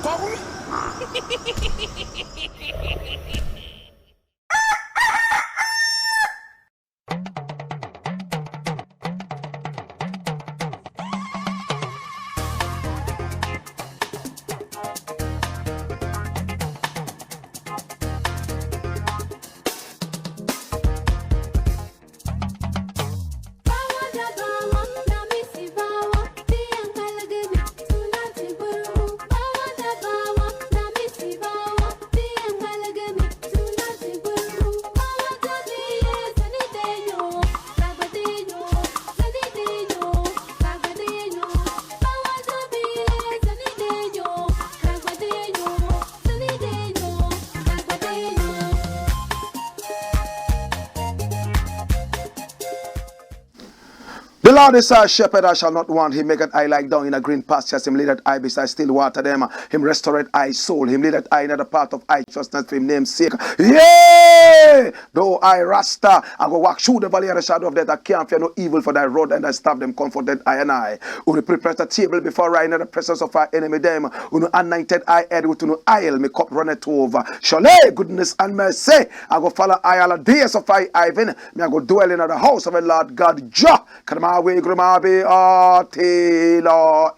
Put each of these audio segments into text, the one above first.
power. The Lord is our shepherd, I shall not want. He maketh I lie down in a green pastures. Him leadeth I beside still water them. Him restoreth I soul. Him leadeth I in the path of righteousness for him name's sake. Yea! Though I Rasta, I go walk through the valley of the shadow of death. I can't fear no evil, for thy rod and thy staff them comforted I and I. Who prepare the table before I in the presence of our enemy them. Who anointed I head with no oil, me cup runneth over. Surely goodness and mercy, I go follow I all the days of I Ivan. Me I go dwell in the house of the Lord God Jah. We grumabe atela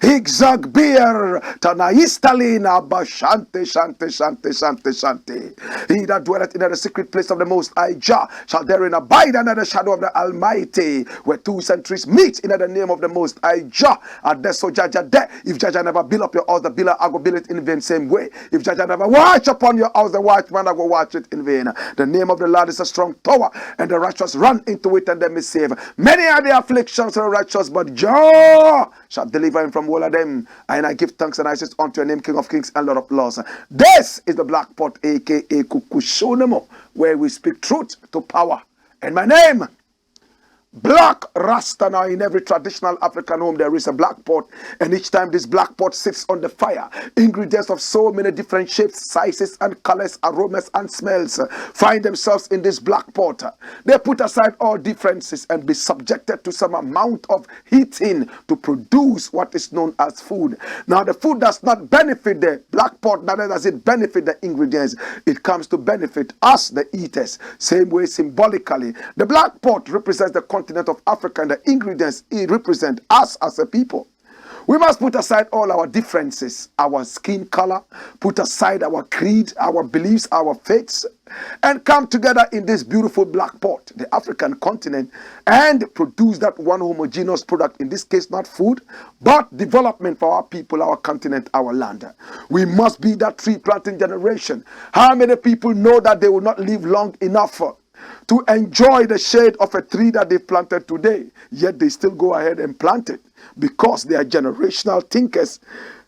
higzag beer tanaistalina bashante shante. He that dwelleth in the secret place of the Most High Jah shall therein abide under the shadow of the Almighty. Where two and three meet in the name of the Most High Jah. And that's so Jaja there. If Jaja never build up your house, the builder I go build it in vain same way. If Jaja never watch upon your house, the watchman I go watch it in vain. The name of the Lord is a strong tower, and the righteous run into it and them is saved. Many are the afflictions of the righteous, but Jah shall deliver him from all of them. And I give thanks and I say unto your name, King of Kings and Lord of Lords. This is the Black Pot, aka Kukushonomo, where we speak truth to power. And my name, Blakk Rasta. Now in every traditional African home there is a black pot, and each time this black pot sits on the fire, ingredients of so many different shapes, sizes and colors, aromas and smells find themselves in this black pot. They put aside all differences and be subjected to some amount of heating to produce what is known as food. Now the food does not benefit the black pot, neither does it benefit the ingredients. It comes to benefit us, the eaters. Same way symbolically, the black pot represents the continent of Africa, and the ingredients represent us as a people. We must put aside all our differences, our skin color, put aside our creed, our beliefs, our faiths, and come together in this beautiful black pot, the African continent, and produce that one homogeneous product, in this case not food, but development for our people, our continent, our land. We must be that tree planting generation. How many people know that they will not live long enough to enjoy the shade of a tree that they planted today, yet they still go ahead and plant it because they are generational thinkers?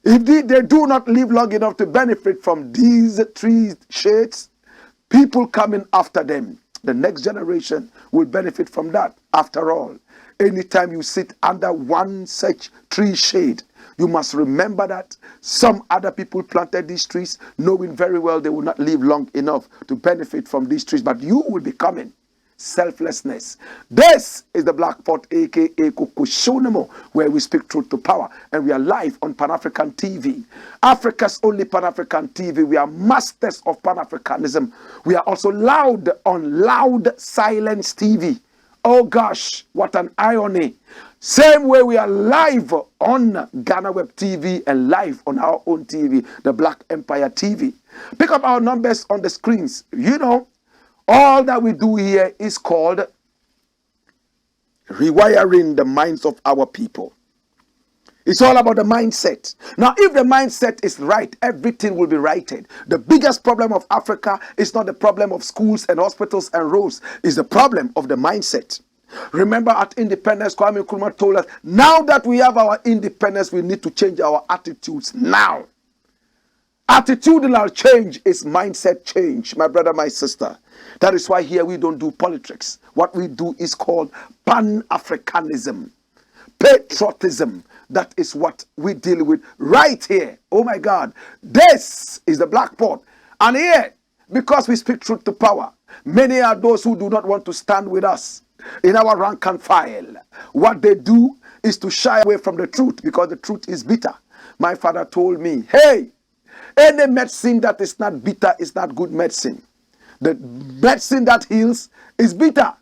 If they do not live long enough to benefit from these tree shades, people coming after them, the next generation will benefit from that. After all, anytime you sit under one such tree shade, you must remember that some other people planted these trees, knowing very well they will not live long enough to benefit from these trees, but you will be coming. Selflessness. This is the Black Pot, aka Kukushonemo, where we speak truth to power, and we are live on Pan-African TV, Africa's only Pan-African TV. We are masters of Pan-Africanism. We are also loud on Loud Silence TV. Oh gosh, what an irony. Same way we are live on Ghana Web TV and live on our own TV, the Black Empire TV. Pick up our numbers on the screens. You know, all that we do here is called rewiring the minds of our people. It's all about the mindset. Now, if the mindset is right, everything will be righted. The biggest problem of Africa is not the problem of schools and hospitals and roads. It's the problem of the mindset. Remember at independence, Kwame Nkrumah told us, now that we have our independence, we need to change our attitudes now. Attitudinal change is mindset change, my brother, my sister. That is why here we don't do politics. What we do is called Pan-Africanism, patriotism. That is what we deal with right here. Oh my God, this is the Black Pot. And here, because we speak truth to power, many are those who do not want to stand with us in our rank and file. What they do is to shy away from the truth because the truth is bitter. My father told me, hey, Any medicine that is not bitter is not good medicine. The medicine that heals is bitter.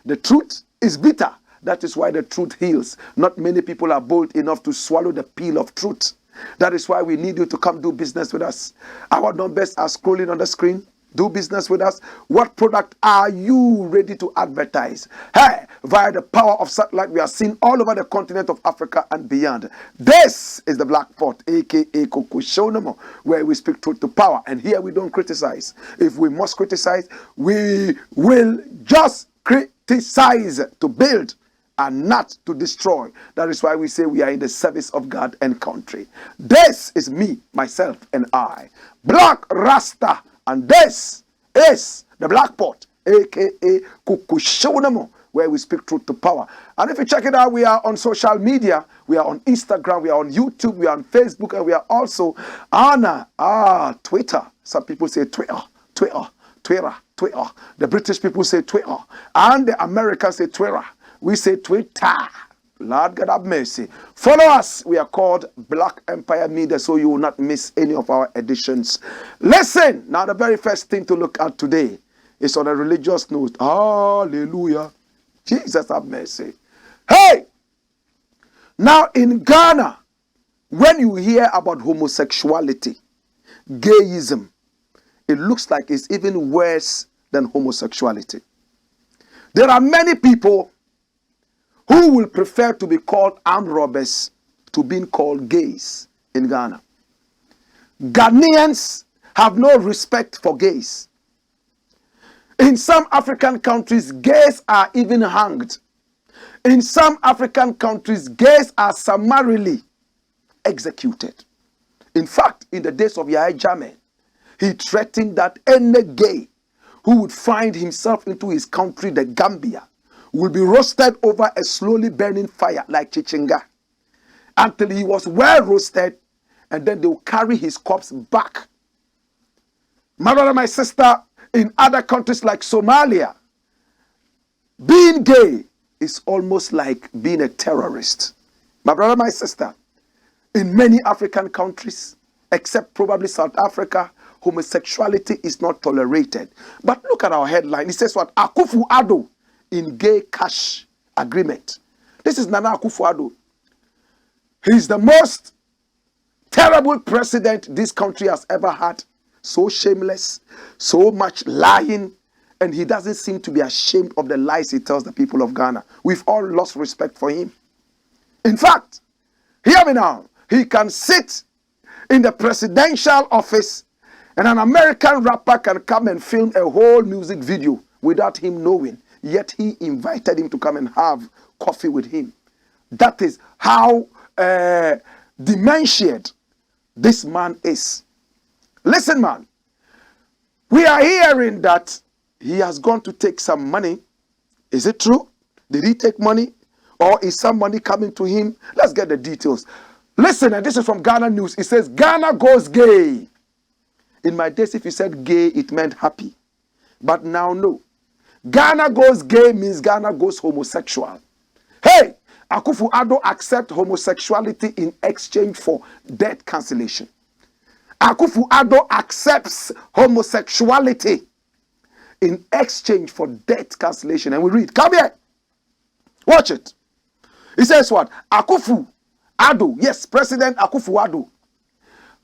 The truth is bitter. That is why the truth heals. Not many people are bold enough to swallow the peel of truth. That is why we need you to come do business with us. Our numbers are scrolling on the screen. Do business with us. What product are you ready to advertise? Hey, via the power of satellite, we are seen all over the continent of Africa and beyond. This is the Blakk Pot, aka Kokushonomo, where we speak truth to power. And here we don't criticize. If we must criticize, we will just criticize to build and not to destroy. That is why we say we are in the service of God and country. This is me, myself, and I, Blakk Rasta. And this is the Blakk Pot, aka Kukushonamo, where we speak truth to power. And if you check it out, we are on social media. We are on Instagram, we are on YouTube, we are on Facebook, and we are also on Twitter. Some people say Twitter. The British people say Twitter. And the Americans say Twitter. We say Twitter. Lord God have mercy. Follow us. We are called Black Empire Media, so you will not miss any of our editions. Listen, now the very first thing to look at today is on a religious note. Hallelujah. Jesus have mercy. Hey! Now in Ghana, when you hear about homosexuality, gayism, it looks like it's even worse than homosexuality. There are many people who will prefer to be called armed robbers to being called gays in Ghana. Ghanaians have no respect for gays. In some African countries, gays are even hanged. In some African countries, gays are summarily executed. In fact, in the days of Yahya Jammeh, he threatened that any gay who would find himself into his country, the Gambia, will be roasted over a slowly burning fire like chichinga until he was well roasted, and then they will carry his corpse back. My brother, my sister, in other countries like Somalia, being gay is almost like being a terrorist. My brother, my sister, in many African countries, except probably South Africa, homosexuality is not tolerated. But look at our headline. It says what? AKUFO-ADDO in gay cash agreement. This is Nana AKUFO-ADDO. He's the most terrible president this country has ever had. So shameless, so much lying, and he doesn't seem to be ashamed of the lies he tells the people of Ghana. We've all lost respect for him. In fact, hear me now, he can sit in the presidential office and an American rapper can come and film a whole music video without him knowing. Yet he invited him to come and have coffee with him. That is how demented this man is. Listen, man. We are hearing that he has gone to take some money. Is it true? Did he take money? Or is some money coming to him? Let's get the details. Listen, and this is from Ghana News. It says, Ghana goes gay. In my days, if you said gay, it meant happy. But now, no. Ghana goes gay means Ghana goes homosexual. Hey, AKUFO-ADDO accept homosexuality in exchange for debt cancellation. AKUFO-ADDO accepts homosexuality in exchange for debt cancellation. And we read, come here. Watch it. It says what? AKUFO-ADDO, yes, President AKUFO-ADDO,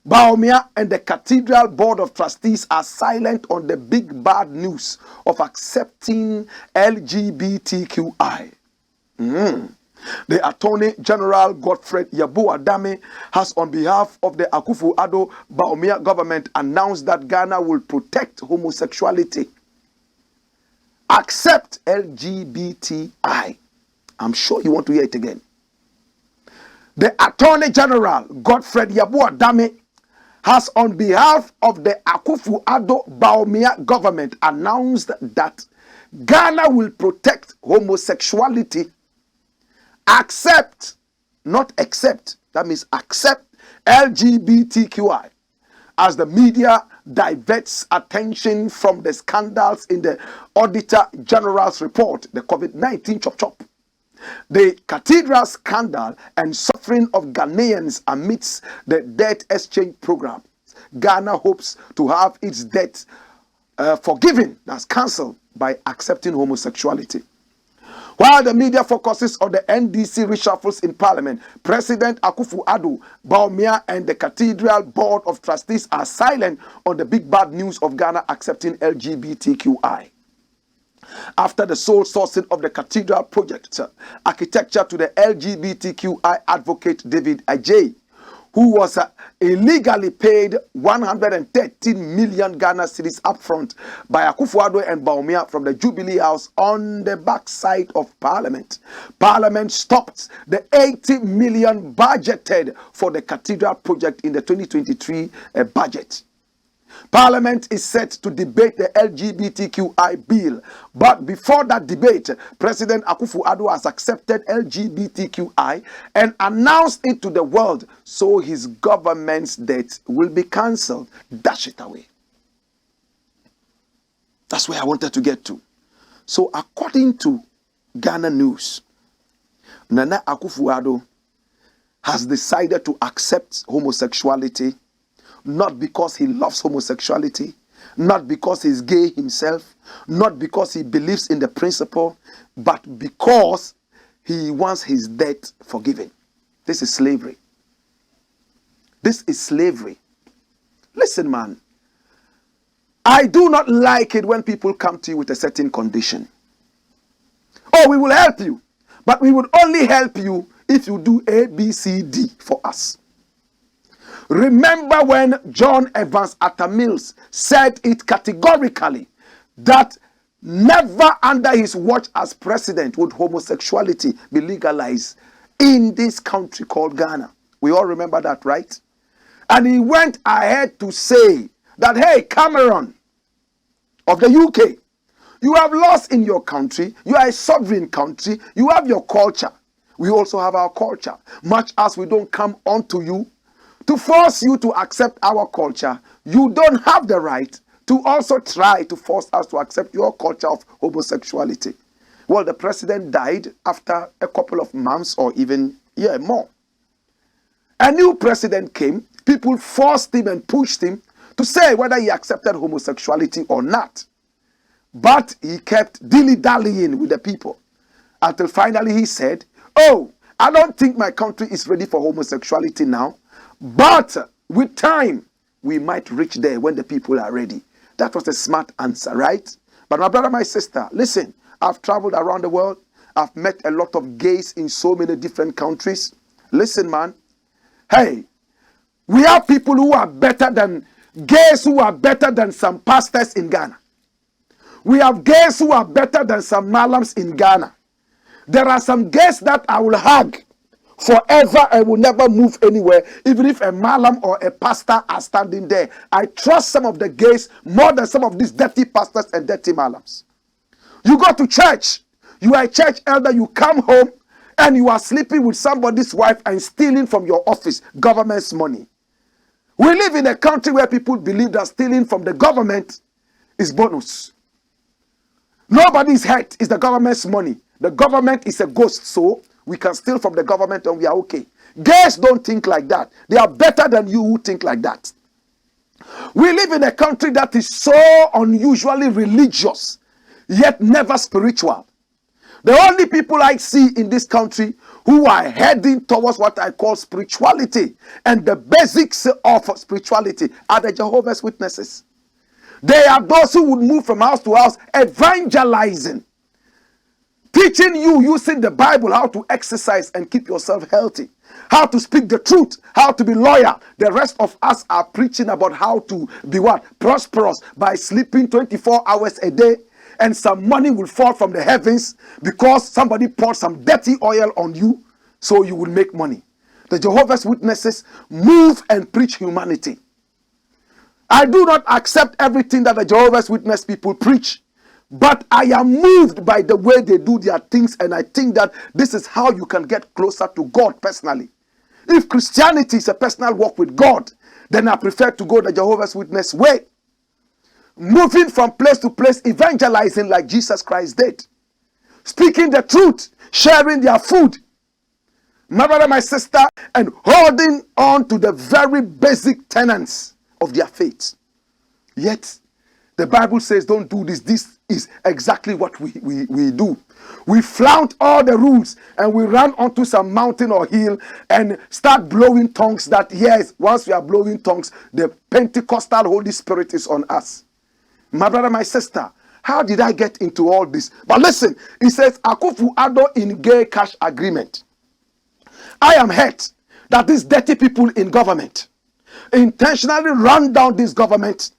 Bawumia and the Cathedral Board of Trustees are silent on the big bad news of accepting LGBTQI. The Attorney General Godfred Yabu-Adame has, on behalf of the AKUFO-ADDO Bawumia government, announced that Ghana will protect homosexuality. Accept LGBTI. I'm sure you want to hear it again. The Attorney General Godfred Yabu-Adame has, on behalf of the AKUFO-ADDO Bawumia government, announced that Ghana will protect homosexuality. Accept, not accept, that means accept LGBTQI, as the media diverts attention from the scandals in the Auditor-General's report, the COVID-19 chop-chop, the cathedral scandal and suffering of Ghanaians amidst the debt exchange program. Ghana hopes to have its debt forgiven, that's cancelled, by accepting homosexuality. While the media focuses on the NDC reshuffles in Parliament, President AKUFO-ADDO, Bawumia, and the Cathedral Board of Trustees are silent on the big bad news of Ghana accepting LGBTQI. After the sole sourcing of the Cathedral project architecture to the LGBTQI advocate David Ajay, who was illegally paid 113 million Ghana cedis upfront by AKUFO-ADDO and Bawumia from the Jubilee House on the backside of Parliament. Parliament stopped the 80 million budgeted for the Cathedral project in the 2023 budget. Parliament is set to debate the LGBTQI bill, but before that debate, President AKUFO-ADDO has accepted LGBTQI and announced it to the world, so his government's debt will be cancelled. Dash it away. That's where I wanted to get to. So according to Ghana News, Nana AKUFO-ADDO has decided to accept homosexuality, not because he loves homosexuality, not because he's gay himself, not because he believes in the principle, but because he wants his debt forgiven. This is slavery. This is slavery. Listen, man. I do not like it when people come to you with a certain condition. Oh, we will help you, but we would only help you if you do A, B, C, D for us. Remember when John Evans Atta Mills said it categorically that never under his watch as president would homosexuality be legalized in this country called Ghana. We all remember that, right? And he went ahead to say that, hey, Cameron of the UK, you have lost in your country. You are a sovereign country. You have your culture. We also have our culture. Much as we don't come onto you to force you to accept our culture, you don't have the right to also try to force us to accept your culture of homosexuality. Well, the president died after a couple of months or even more. A new president came. People forced him and pushed him to say whether he accepted homosexuality or not. But he kept dilly-dallying with the people until finally he said, oh, I don't think my country is ready for homosexuality now. But with time, we might reach there when the people are ready. That was a smart answer, right? But my brother, my sister, listen, I've traveled around the world. I've met a lot of gays in so many different countries. Listen, man. Hey, we have people who are better than gays, who are better than some pastors in Ghana. We have gays who are better than some malams in Ghana. There are some gays that I will hug forever and will never move anywhere, even if a malam or a pastor are standing there. I trust some of the gays more than some of these dirty pastors and dirty malams. You go to church, you are a church elder, you come home and you are sleeping with somebody's wife and stealing from your office government's money. We live in a country where people believe that stealing from the government is bonus. Nobody's hurt. It's the government's money. The government is a ghost, so we can steal from the government and we are okay. Gays don't think like that. They are better than you who think like that. We live in a country that is so unusually religious, yet never spiritual. The only people I see in this country who are heading towards what I call spirituality and the basics of spirituality are the Jehovah's Witnesses. They are those who would move from house to house evangelizing, teaching you using the Bible how to exercise and keep yourself healthy, how to speak the truth, how to be loyal. The rest of us are preaching about how to be what? Prosperous by sleeping 24 hours a day, and some money will fall from the heavens because somebody poured some dirty oil on you so you will make money. The Jehovah's Witnesses move and preach humanity. I do not accept everything that the Jehovah's Witness people preach, but I am moved by the way they do their things, and I think that this is how you can get closer to God personally. If Christianity is a personal walk with God, then I prefer to go the Jehovah's Witness way. Moving from place to place, evangelizing like Jesus Christ did. Speaking the truth, sharing their food. My brother, my sister, and holding on to the very basic tenets of their faith. Yet, the Bible says, don't do this. This is exactly what we do. We flout all the rules and we run onto some mountain or hill and start blowing tongues that, yes, once we are blowing tongues, the Pentecostal Holy Spirit is on us. My brother, my sister, how did I get into all this? But listen, it says, AKUFO-ADDO in gay cash agreement. I am hurt that these dirty people in government intentionally run down this government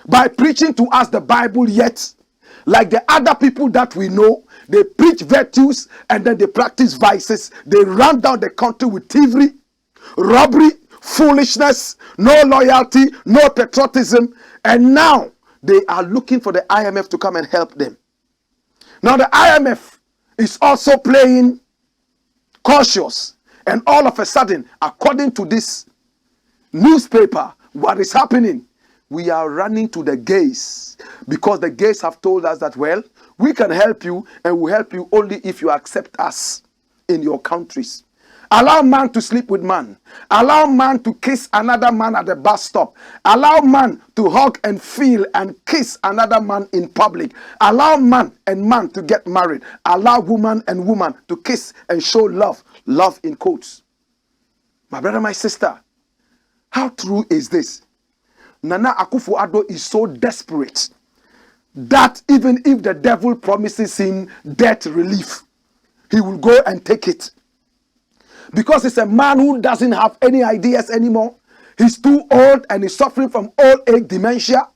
by preaching to us the Bible, yet, like the other people that we know, they preach virtues and then they practice vices. They run down the country with thievery, robbery, foolishness, no loyalty, no patriotism, and now they are looking for the IMF to come and help them. Now the IMF is also playing cautious, and all of a sudden, according to this newspaper, what is happening? We are running to the gays because the gays have told us that, well, we can help you and we'll help you only if you accept us in your countries. Allow man to sleep with man. Allow man to kiss another man at the bus stop. Allow man to hug and feel and kiss another man in public. Allow man and man to get married. Allow woman and woman to kiss and show love. Love in quotes. My brother, my sister, how true is this? Nana Akufo-ADDO is so desperate that even if the devil promises him death relief, he will go and take it. Because he's a man who doesn't have any ideas anymore. He's too old and he's suffering from old age dementia.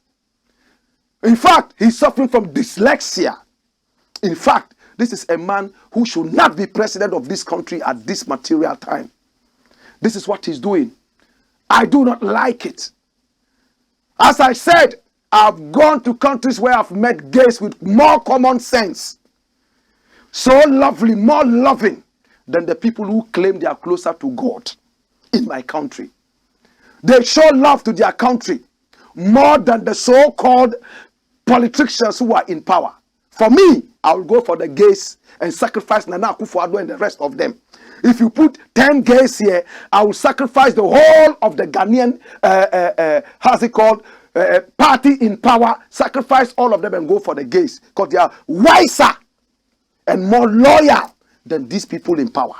In fact, he's suffering from dyslexia. In fact, this is a man who should not be president of this country at this material time. This is what he's doing. I do not like it. As I said, I've gone to countries where I've met gays with more common sense. So lovely, more loving than the people who claim they are closer to God in my country. They show love to their country more than the so-called politicians who are in power. For me, I will go for the gays and sacrifice Nana Akufo-ADDO and the rest of them. If you put 10 gays here, I will sacrifice the whole of the Ghanaian, how's it called, party in power, sacrifice all of them and go for the gays. Because they are wiser and more loyal than these people in power.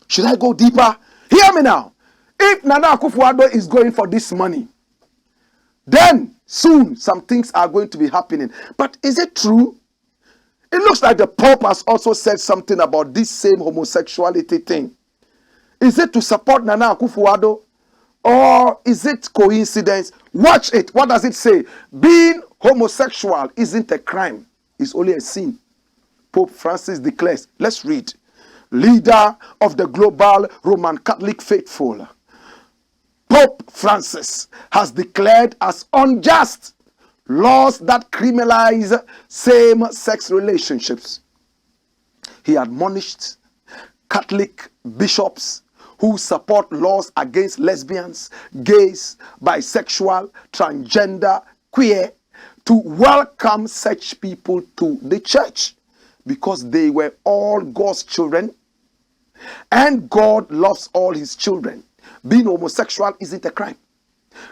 Should I go deeper? Hear me now. If Nana Akufo-ADDO is going for this money, then soon some things are going to be happening. But is it true? It looks like the Pope has also said something about this same homosexuality thing. Is it to support Nana Akufo-ADDO? Or is it coincidence? Watch it. What does it say? Being homosexual isn't a crime. It's only a sin. Pope Francis declares. Let's read. Leader of the global Roman Catholic faithful, Pope Francis has declared as unjust laws that criminalize same-sex relationships. He admonished Catholic bishops who support laws against lesbians, gays, bisexual, transgender, queer, to welcome such people to the church because they were all God's children and God loves all his children. Being homosexual isn't a crime.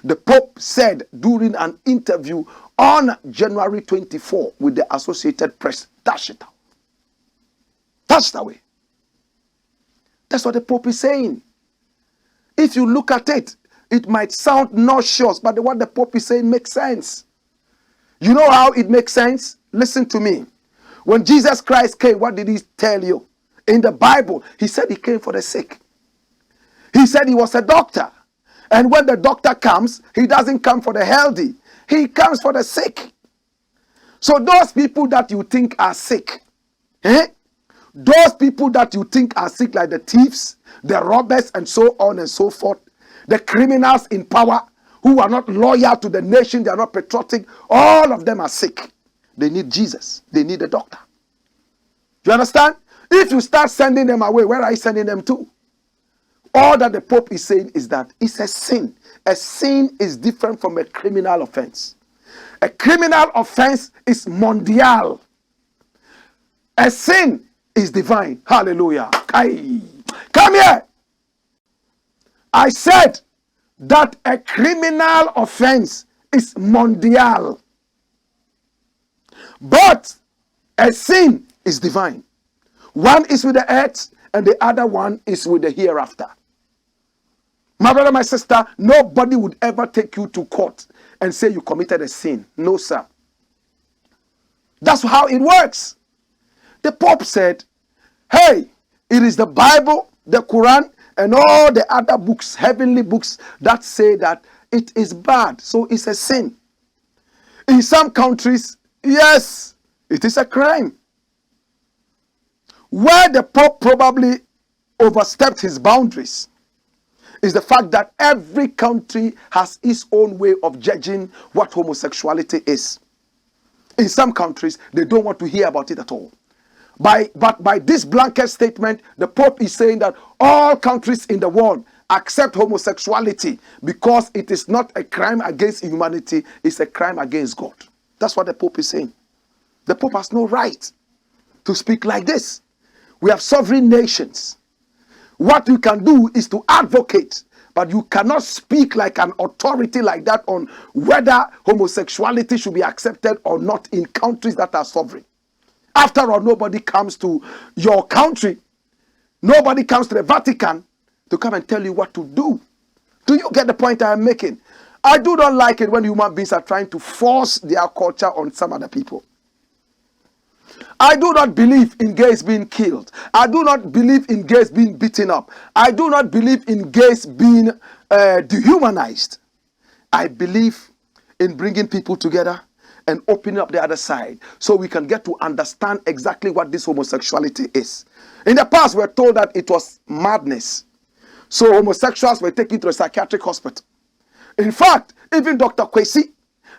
The Pope said during an interview on January 24 with the Associated Press, dash it out. Dash it away. That's what the Pope is saying. If you look at it, it might sound nauseous, but what the Pope is saying makes sense. You know how it makes sense? Listen to me. When Jesus Christ came, what did he tell you? In the Bible, he said he came for the sick. He said he was a doctor. And when the doctor comes, he doesn't come for the healthy. He comes for the sick. So those people that you think are sick, those people that you think are sick, like the thieves, the robbers, and so on and so forth, the criminals in power who are not loyal to the nation, they are not patriotic, all of them are sick. They need Jesus. They need a doctor. You understand? If you start sending them away, where are you sending them to? All that the Pope is saying is that it's a sin. A sin is different from a criminal offense. A criminal offense is mondial. A sin is divine. Hallelujah. Come here. I said that a criminal offense is mondial, but a sin is divine. One is with the earth and the other one is with the hereafter. My brother, my sister, nobody would ever take you to court and say you committed a sin. No, sir. That's how it works. The Pope said, hey, it is the Bible, the Quran, and all the other books, heavenly books, that say that it is bad, so it's a sin. In some countries, yes, it is a crime. Where the Pope probably overstepped his boundaries is the fact that every country has its own way of judging what homosexuality is. In some countries, they don't want to hear about it at all. But by this blanket statement, the Pope is saying that all countries in the world accept homosexuality because it is not a crime against humanity, it's a crime against God. That's what the Pope is saying. The Pope has no right to speak like this. We have sovereign nations. What you can do is to advocate, but you cannot speak like an authority like that on whether homosexuality should be accepted or not in countries that are sovereign. After all, nobody comes to your country, nobody comes to the Vatican to come and tell you what to do. Do you get the point I am making? I do not like it when human beings are trying to force their culture on some other people. I do not believe in gays being killed. I do not believe in gays being beaten up. I do not believe in gays being dehumanized. I believe in bringing people together and opening up the other side so we can get to understand exactly what this homosexuality is. In the past, we were told that it was madness. So homosexuals were taken to a psychiatric hospital. In fact, even Dr. Kusi,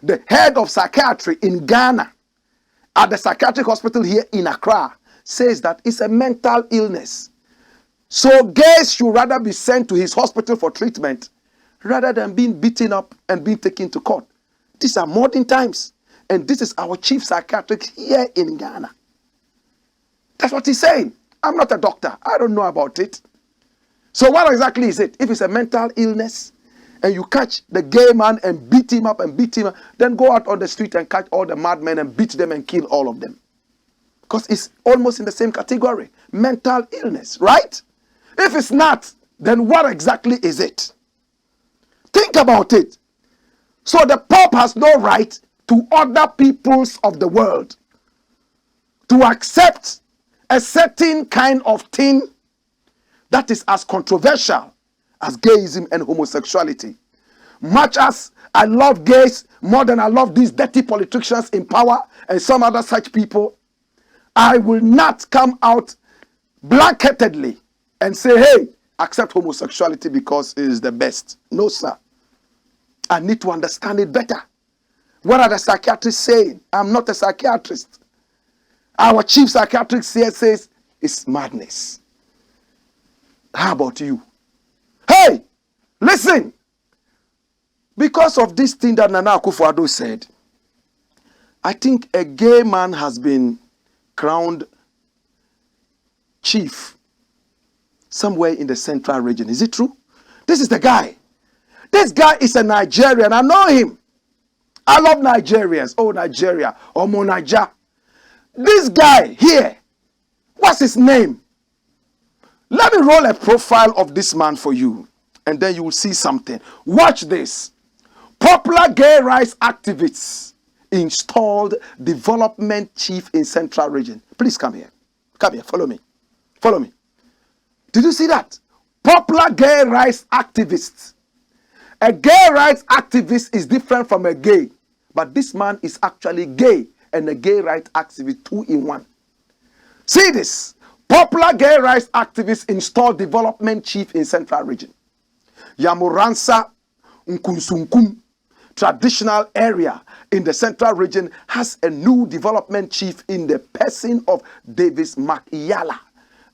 the head of psychiatry in Ghana, at the psychiatric hospital here in Accra, says that it's a mental illness. So gays should rather be sent to his hospital for treatment rather than being beaten up and being taken to court. These are modern times. And this is our chief psychiatrist here in Ghana. That's what he's saying. I'm not a doctor. I don't know about it. So what exactly is it? If it's a mental illness and you catch the gay man and beat him up, then go out on the street and catch all the madmen and beat them and kill all of them. Because it's almost in the same category. Mental illness, right? If it's not, then what exactly is it? Think about it. So the Pope has no right to other peoples of the world to accept a certain kind of thing that is as controversial as gayism and homosexuality. Much as I love gays more than I love these dirty politicians in power and some other such people, I will not come out blanketedly and say, hey, accept homosexuality because it is the best. No, sir. I need to understand it better. What are the psychiatrists saying? I'm not a psychiatrist. Our chief psychiatrist here says it's madness. How about you? Hey, listen. Because of this thing that Nana AKUFO-ADDO said, I think a gay man has been crowned chief somewhere in the central region. Is it true? This is the guy. This guy is a Nigerian. I know him. I love Nigerians. Oh, Nigeria. Omo Naija. This guy here, what's his name? Let me roll a profile of this man for you, and then you will see something. Watch this. Popular gay rights activists installed development chief in central region. Please come here. Come here. Follow me. Follow me. Did you see that? Popular gay rights activists. A gay rights activist is different from a gay, but this man is actually gay and a gay rights activist, two in one. See this. Popular gay rights activists installed development chief in central region. Yamuransa Nkunsunkum, traditional area in the central region, has a new development chief in the person of Davis Makiyala,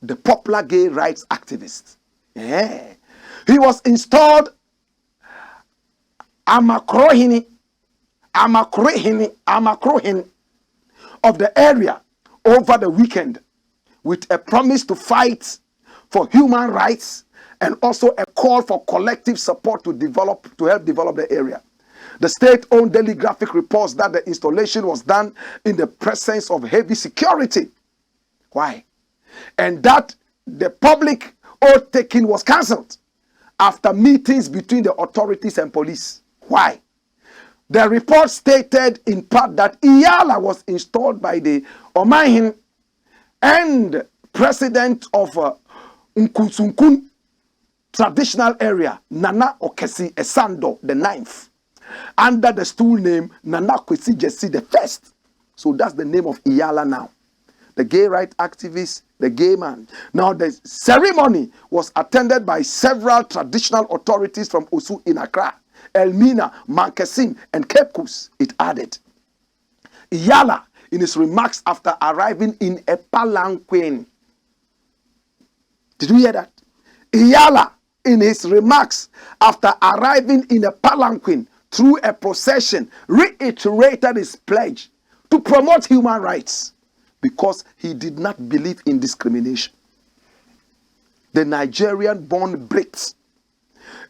the popular gay rights activist. Yeah. He was installed Amakrohini of the area over the weekend with a promise to fight for human rights and also a call for collective support to help develop the area. The state-owned Daily Graphic reports that the installation was done in the presence of heavy security. Why? And that the public oath taking was cancelled after meetings between the authorities and police. Why? The report stated in part that Iyala was installed by the Omahin and president of Nkusunkun traditional area, Nana Okesi Esando the 9th, under the stool name Nana Kwesi Jesse the 1st. So that's the name of Iyala now. The gay rights activist, the gay man. Now the ceremony was attended by several traditional authorities from Osu in Accra, Elmina, Mankesim, and Cape Coast, it added. Iyala, in his remarks after arriving in a palanquin. Did you hear that? Iyala, in his remarks after arriving in a palanquin through a procession, reiterated his pledge to promote human rights because he did not believe in discrimination. The Nigerian-born Brit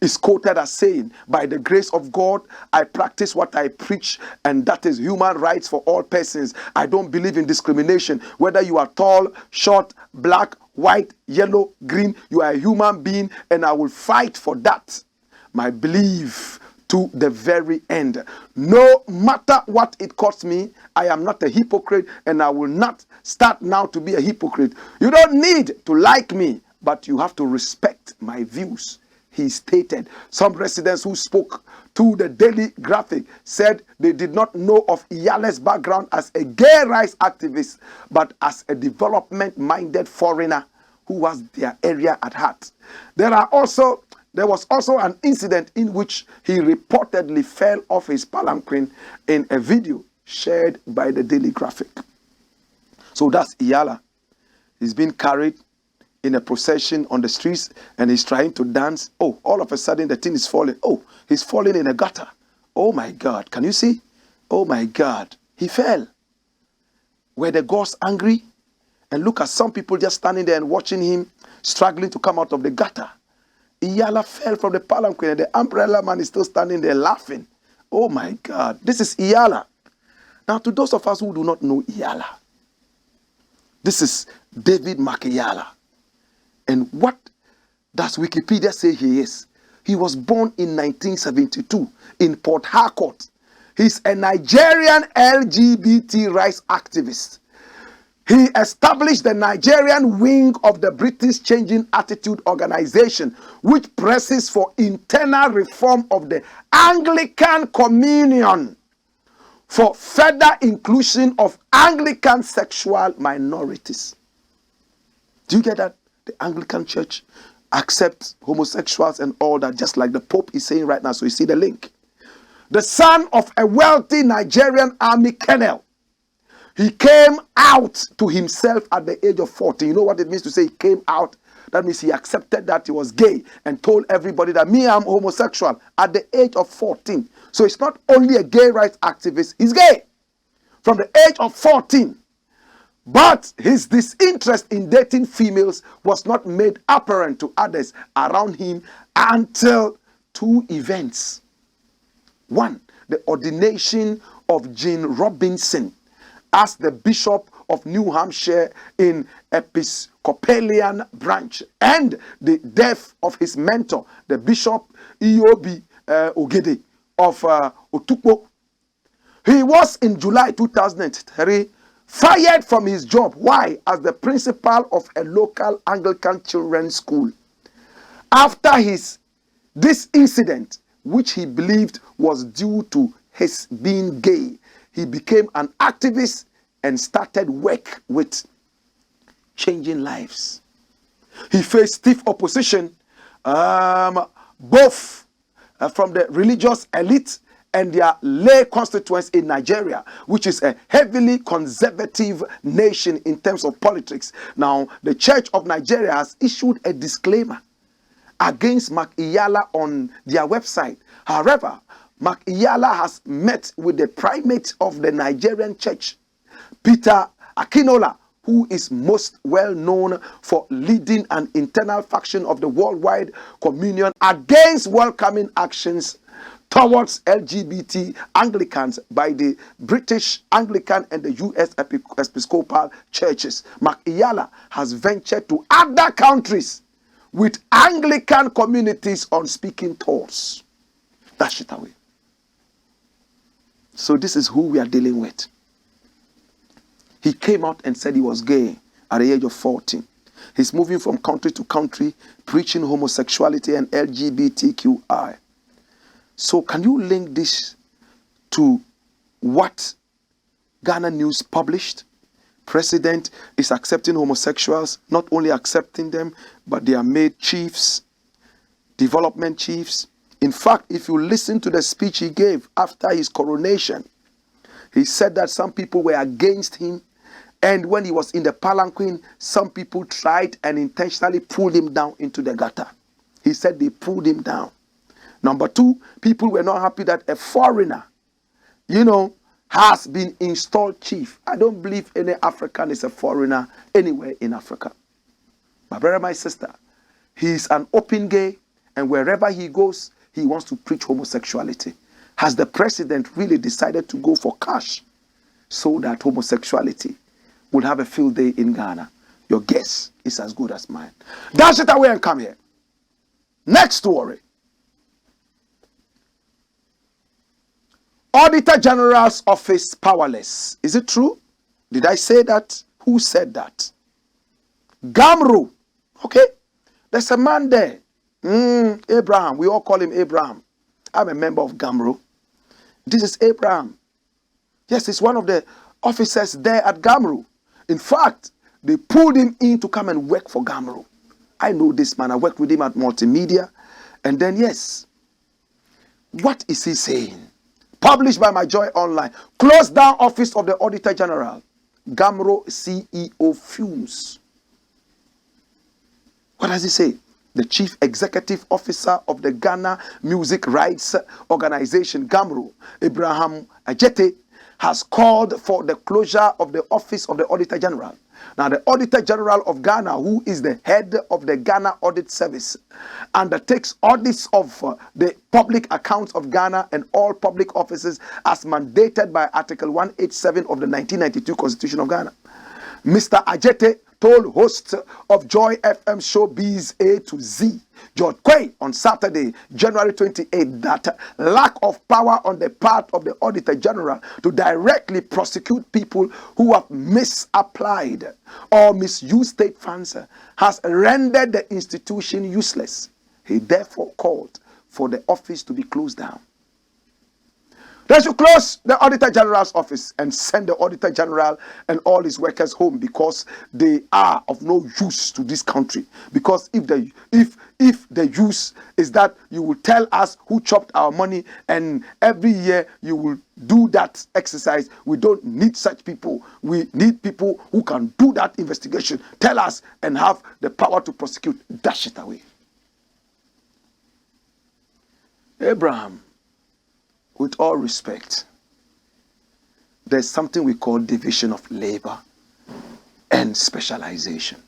is quoted as saying, "By the grace of God, I practice what I preach, and that is human rights for all persons. I don't believe in discrimination. Whether you are tall, short, black, white, yellow, green, you are a human being, and I will fight for that. My belief to the very end. No matter what it costs me, I am not a hypocrite, and I will not start now to be a hypocrite. You don't need to like me, but you have to respect my views," he stated. Some residents who spoke to the Daily Graphic said they did not know of Iyala's background as a gay rights activist, but as a development-minded foreigner who has their area at heart. There was also an incident in which he reportedly fell off his palanquin in a video shared by the Daily Graphic. So that's Iyala. He's been carried in a procession on the streets and he's trying to dance. Oh, all of a sudden the thing is falling. Oh, he's falling in a gutter. Oh my God, can you see? Oh my God, he fell. Were the gods angry? And look at some people just standing there and watching him struggling to come out of the gutter. Iyala fell from the palanquin and the umbrella man is still standing there laughing. Oh my God, this is Iyala. Now to those of us who do not know Iyala, this is David Iyala. And what does Wikipedia say he is? He was born in 1972 in Port Harcourt. He's a Nigerian LGBT rights activist. He established the Nigerian wing of the British Changing Attitude Organization, which presses for internal reform of the Anglican Communion for further inclusion of Anglican sexual minorities. Do you get that? The Anglican Church accepts homosexuals and all that, just like the Pope is saying right now. So you see the link. The son of a wealthy Nigerian army colonel, he came out to himself at the age of 40. You know what it means to say he came out? That means he accepted that he was gay and told everybody that me, I'm homosexual at the age of 14. So it's not only a gay rights activist, he's gay from the age of 14. But his disinterest in dating females was not made apparent to others around him until two events. One, the ordination of Jean Robinson as the Bishop of New Hampshire in Episcopalian branch, and the death of his mentor, the Bishop Ogede of Otukpo. He was in July 2003 fired from his job. Why? As the principal of a local Anglican children's school. After this incident, which he believed was due to his being gay, he became an activist and started work with changing lives. He faced stiff opposition, both from the religious elite and their lay constituents in Nigeria, which is a heavily conservative nation in terms of politics. Now, the Church of Nigeria has issued a disclaimer against Iyala on their website. However, Iyala has met with the primate of the Nigerian Church, Peter Akinola, who is most well known for leading an internal faction of the worldwide communion against welcoming actions towards LGBT Anglicans by the British Anglican and the U.S. Episcopal churches. Makiala has ventured to other countries with Anglican communities on speaking tours. Dash it away. So this is who we are dealing with. He came out and said he was gay at the age of 14. He's moving from country to country, preaching homosexuality and LGBTQI. So can you link this to what Ghana News published? President is accepting homosexuals, not only accepting them, but they are made chiefs, development chiefs. In fact, if you listen to the speech he gave after his coronation, he said that some people were against him. And when he was in the palanquin, some people tried and intentionally pulled him down into the gutter. He said they pulled him down. Number two, people were not happy that a foreigner, has been installed chief. I don't believe any African is a foreigner anywhere in Africa. My brother, my sister, he's an open gay, and wherever he goes, he wants to preach homosexuality. Has the president really decided to go for cash so that homosexuality will have a field day in Ghana? Your guess is as good as mine. Dash it away and come here. Next story. Auditor General's office powerless. Is it true? Did I say that? Who said that? Gamro. Okay. There's a man there. Abraham. We all call him Abraham. I'm a member of Gamro. This is Abraham. Yes, he's one of the officers there at Gamro. In fact, they pulled him in to come and work for Gamro. I know this man. I worked with him at Multimedia. And then, yes. What is he saying? Published by My Joy Online. Closed down office of the Auditor General. Gamro CEO fumes. What does he say? The Chief Executive Officer of the Ghana Music Rights Organization, Gamro, Abraham Ajete, has called for the closure of the office of the Auditor General. Now, the Auditor General of Ghana, who is the head of the Ghana Audit Service, undertakes audits of the public accounts of Ghana and all public offices as mandated by Article 187 of the 1992 Constitution of Ghana. Mr. Ajete told hosts of Joy FM Showbiz A to Z, George Quay, on Saturday, January 28, that lack of power on the part of the Auditor General to directly prosecute people who have misapplied or misused state funds has rendered the institution useless. He therefore called for the office to be closed down. They should close the Auditor General's office and send the Auditor General and all his workers home, because they are of no use to this country. Because if the use is that you will tell us who chopped our money, and every year you will do that exercise, we don't need such people. We need people who can do that investigation, tell us, and have the power to prosecute. Dash it away. Abraham, with all respect, there's something we call division of labor and specialization.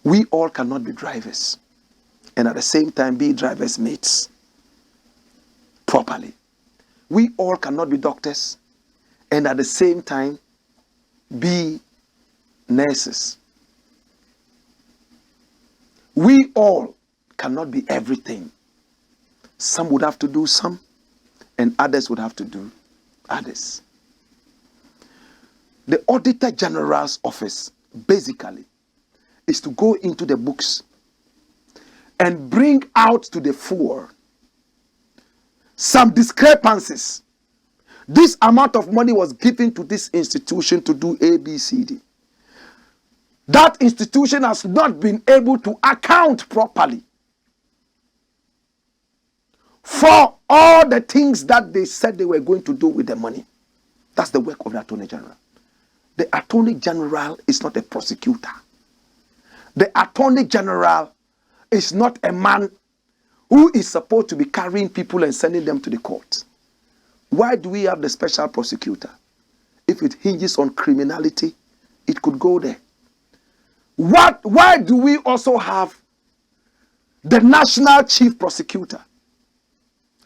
We all cannot be drivers and at the same time be drivers' mates properly. We all cannot be doctors and at the same time be nurses. We all cannot be everything. Some would have to do some, and others would have to do others. The Auditor General's office, basically, is to go into the books and bring out to the fore some discrepancies. This amount of money was given to this institution to do ABCD. That institution has not been able to account properly for all the things that they said they were going to do with the money. That's the work of the Attorney General. The Attorney General is not a prosecutor. The Attorney General is not a man who is supposed to be carrying people and sending them to the court. Why do we have the special prosecutor? If it hinges on criminality, it could go there. Why do we also have the National Chief Prosecutor,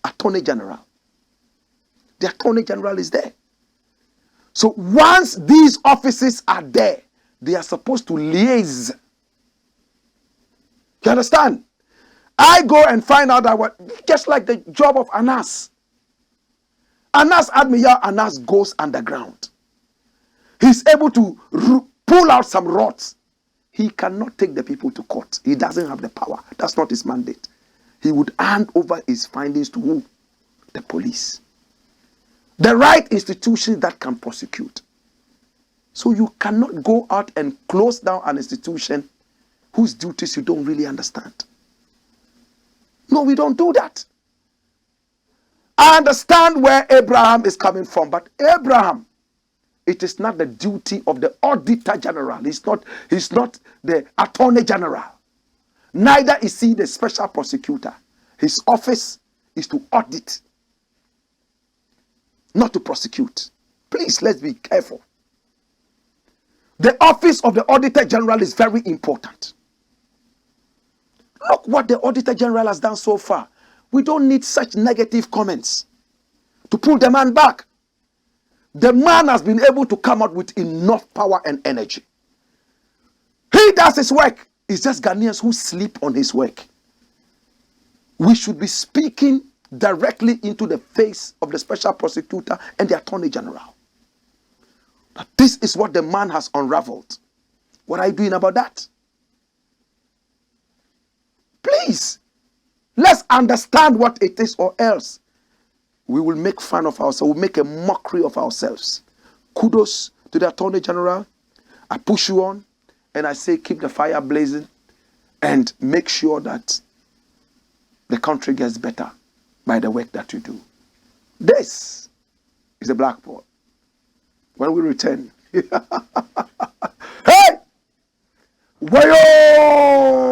Attorney General? The Attorney General is there. So once these offices are there, they are supposed to liaise. You understand? I go and find out that just like the job of Anas. Anas Admiral Anas goes underground. He's able to pull out some rods. He cannot take the people to court. He doesn't have the power. That's not his mandate. He would hand over his findings to who? The police. The right institution that can prosecute. So you cannot go out and close down an institution whose duties you don't really understand. No, we don't do that. I understand where Abraham is coming from, but Abraham, it is not the duty of the Auditor General. He's not the Attorney General. Neither is he the Special Prosecutor. His office is to audit, not to prosecute. Please, let's be careful. The office of the Auditor General is very important. Look what the Auditor General has done so far. We don't need such negative comments to pull the man back. The man has been able to come out with enough power and energy. He does his work. It's just Ghanaians who sleep on his work. We should be speaking directly into the face of the Special Prosecutor and the Attorney General. But this is what the man has unraveled. What are you doing about that? Please, let's understand what it is, or else we will make fun of ourselves. We'll make a mockery of ourselves. Kudos to the Attorney General. I push you on and I say keep the fire blazing and make sure that the country gets better by the work that you do. This is the Blackboard. When we return, hey, wayo!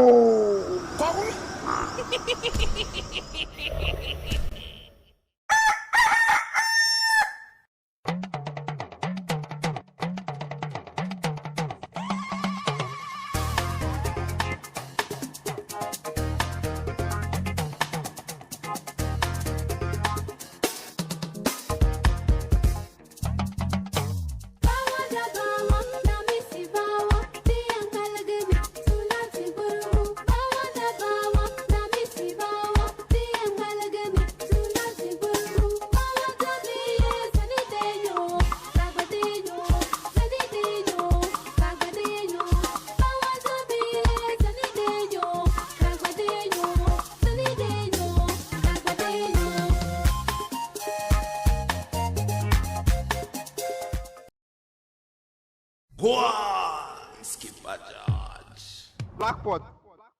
Blackpot,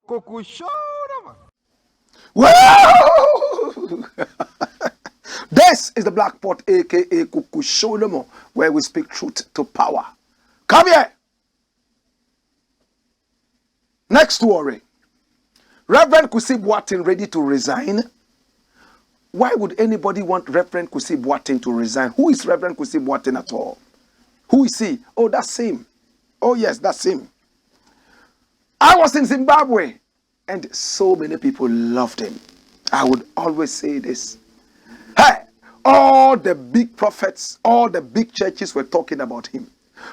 Kuku show them. Whoa! This is the Blackpot, aka Kuku Sholomo, where we speak truth to power. Come here. Next story. Reverend Kusi Boateng ready to resign. Why would anybody want Reverend Kusi Boateng to resign? Who is Reverend Kusi Boateng at all? Who is he? Oh, that's him. Oh, yes, that's him. I was in Zimbabwe and so many people loved him. I would always say this. Hey, all the big prophets, all the big churches were talking about him.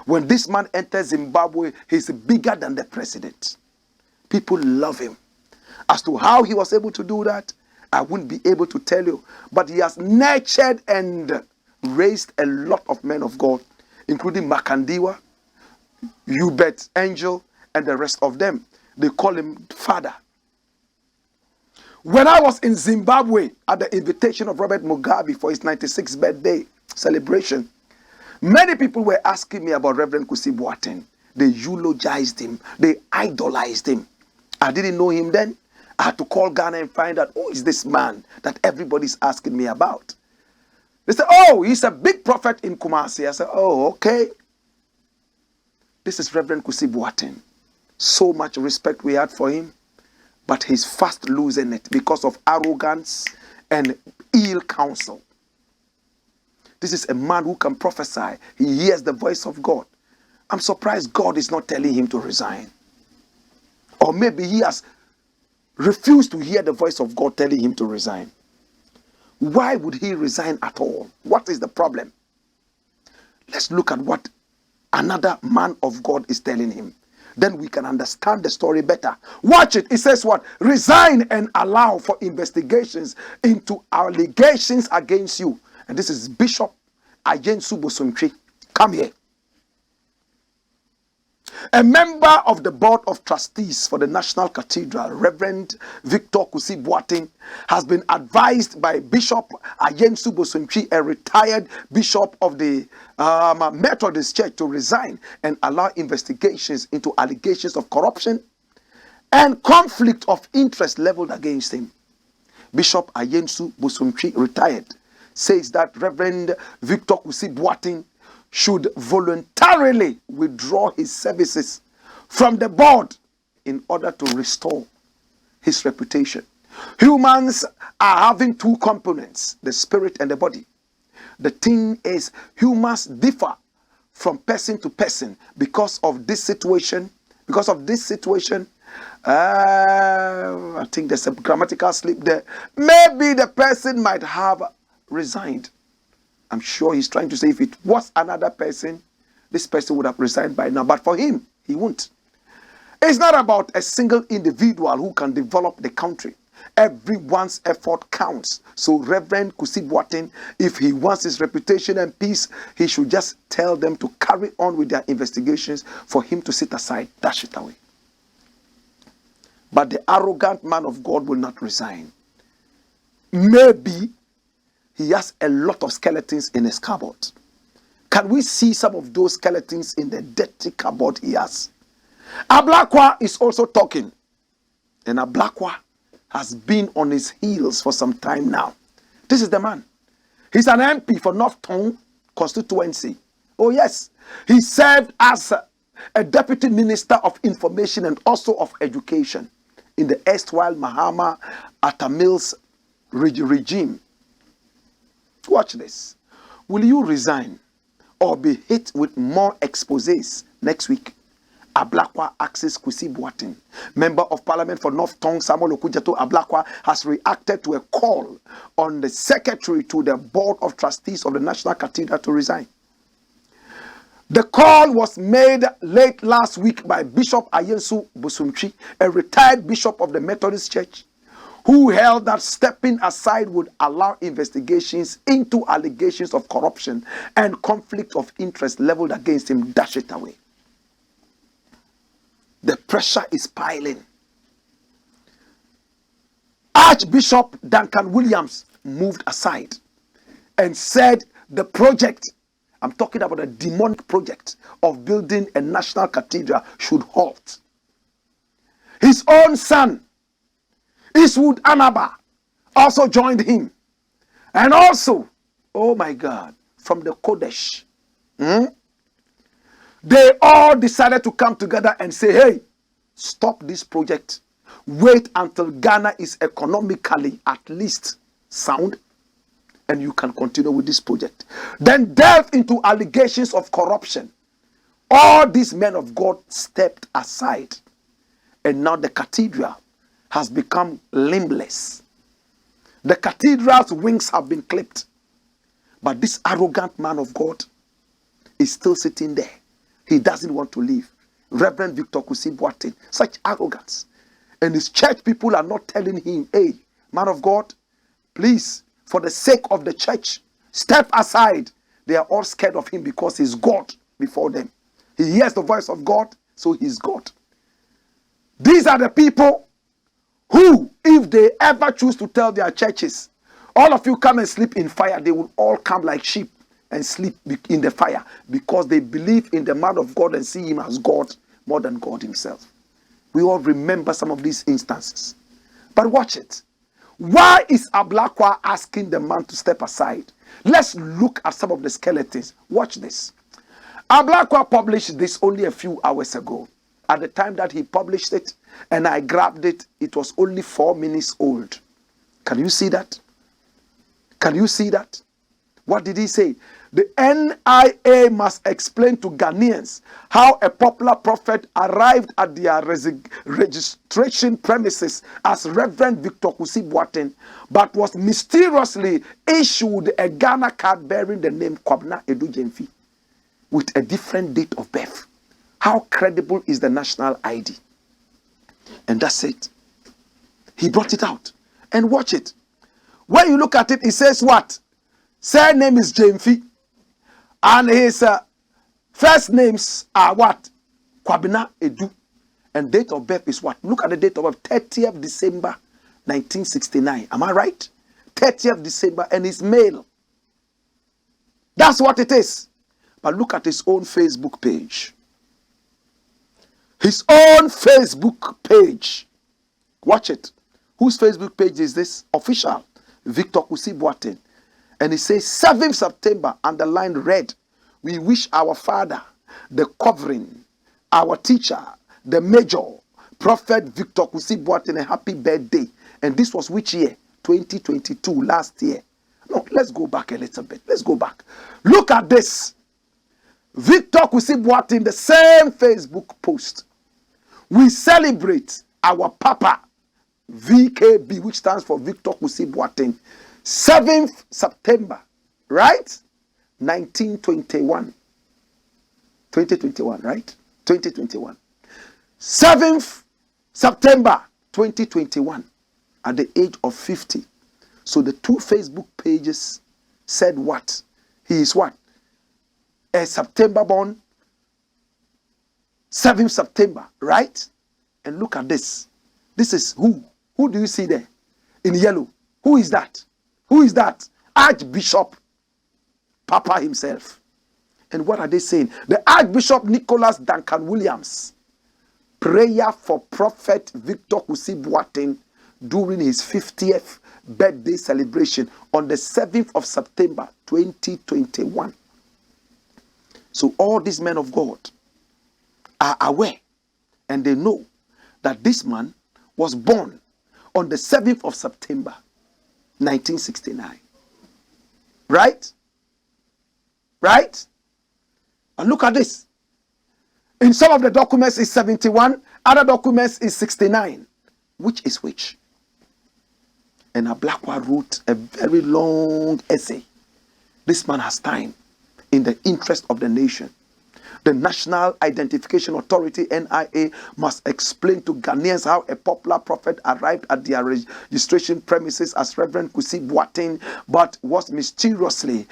When this man enters Zimbabwe, he's bigger than the president. People love him. As to how he was able to do that, I wouldn't be able to tell you. But he has nurtured and raised a lot of men of God, including Makandiwa, Hubert Angel, and the rest of them. They call him Father. When I was in Zimbabwe at the invitation of Robert Mugabe for his 96th birthday celebration, many people were asking me about Reverend Kusi Boateng. They eulogized him. They idolized him. I didn't know him then. I had to call Ghana and find out who is this man that everybody's asking me about. They said, oh, he's a big prophet in Kumasi. I said, oh, okay. This is Reverend Kusi Boateng. So much respect we had for him, but he's fast losing it because of arrogance and ill counsel. This is a man who can prophesy. He hears the voice of God. I'm surprised God is not telling him to resign. Or maybe he has refused to hear the voice of God telling him to resign. Why would he resign at all? What is the problem? Let's look at what another man of God is telling him. Then we can understand the story better. Watch it. It says what? Resign and allow for investigations into allegations against you. And this is Bishop Ayensu Bosontwi. Come here. A member of the Board of Trustees for the National Cathedral, Reverend Victor Kusi Boateng, has been advised by Bishop Ayensu Bosontwi, a retired bishop of the Methodist Church, to resign and allow investigations into allegations of corruption and conflict of interest leveled against him. Bishop Ayensu Bosontwi, retired, says that Reverend Victor Kusi Boateng should voluntarily withdraw his services from the board in order to restore his reputation. Humans are having two components, the spirit and the body. The thing is, humans differ from person to person because of this situation. I think there's a grammatical slip there. Maybe the person might have resigned. I'm sure he's trying to say if it was another person, this person would have resigned by now. But for him, he won't. It's not about a single individual who can develop the country. Everyone's effort counts. So Reverend Kusi Boateng, if he wants his reputation and peace, he should just tell them to carry on with their investigations, for him to sit aside, dash it away. But the arrogant man of God will not resign. Maybe he has a lot of skeletons in his cupboard. Can we see some of those skeletons in the dirty cupboard he has? Blakk is also talking. And Blakk has been on his heels for some time now. This is the man. He's an MP for North Tongue constituency. Oh yes. He served as a deputy minister of information and also of education in the erstwhile Mahama Atamil's regime. Watch this. Will you resign or be hit with more exposés next week? Blakk asks Kusi Boateng. Member of Parliament for North Tongue Samuel Okudzeto Blakk has reacted to a call on the secretary to the Board of Trustees of the National Cathedral to resign. The call was made late last week by Bishop Ayensu Bosontwi, a retired bishop of the Methodist Church, who held that stepping aside would allow investigations into allegations of corruption and conflict of interest leveled against him dash it away. The pressure is piling. Archbishop Duncan Williams moved aside and said the project, I'm talking about a demonic project of building a national cathedral, should halt. His own son, Eastwood Anaba, also joined him. And also, oh my God, from the Kodesh, they all decided to come together and say, hey, stop this project. Wait until Ghana is economically at least sound, and you can continue with this project. Then delve into allegations of corruption. All these men of God stepped aside, and now the cathedral has become limbless. The cathedral's wings have been clipped. But this arrogant man of God is still sitting there. He doesn't want to leave. Reverend Victor Kusi Boateng, such arrogance. And his church people are not telling him, hey, man of God, please, for the sake of the church, step aside. They are all scared of him because he's God before them. He hears the voice of God, so he's God. These are the people who, if they ever choose to tell their churches, all of you come and sleep in fire, they will all come like sheep and sleep in the fire, because they believe in the man of God and see him as God more than God himself. We all remember some of these instances. But watch it. Why is Blakk asking the man to step aside? Let's look at some of the skeletons. Watch this. Blakk published this only a few hours ago. At the time that he published it, and I grabbed it, it was only 4 minutes old. Can you see that? Can you see that? What did he say? The NIA must explain to Ghanaians how a popular prophet arrived at their registration premises as Reverend Victor Kusi Boateng, but was mysteriously issued a Ghana card bearing the name AKUFO-ADDO with a different date of birth. How credible is the national ID? And that's it. He brought it out. And watch it. When you look at it, it says what? Surname is Jemfi. And his first names are what? AKUFO-ADDO. And date of birth is what? Look at the date of birth. 30th December 1969. Am I right? 30th December. And he's male. That's what it is. But look at his own Facebook page. His own Facebook page. Watch it. Whose Facebook page is this? Official. Victor Kusi Boateng. And he says, 7th September, underlined red. We wish our father, the covering, our teacher, the major, Prophet Victor Kusi Boateng, a happy birthday. And this was which year? 2022, last year. No, let's go back a little bit. Let's go back. Look at this. Victor Kusi Boateng, the same Facebook post. We celebrate our Papa, VKB, which stands for Victor Kusi Boateng. 7th September, right? 1921. 2021, right? 2021. 7th September 2021, at the age of 50. So the two Facebook pages said what? He is what? A September born, 7th September, right? And look at this. This is who? Who do you see there? In yellow. Who is that? Who is that? Archbishop Papa himself. And what are they saying? The Archbishop Nicholas Duncan Williams. Prayer for Prophet Victor Kusi Boateng during his 50th birthday celebration on the 7th of September 2021. So all these men of God are aware and they know that this man was born on the 7th of September 1969. Right? Right? And look at this. In some of the documents is 71, other documents is 69. Which is which? And Blakk wrote a very long essay. This man has time in the interest of the nation. The National Identification Authority, NIA, must explain to Ghanaians how a popular prophet arrived at their registration premises as Reverend Kusi Boateng, but was mysteriously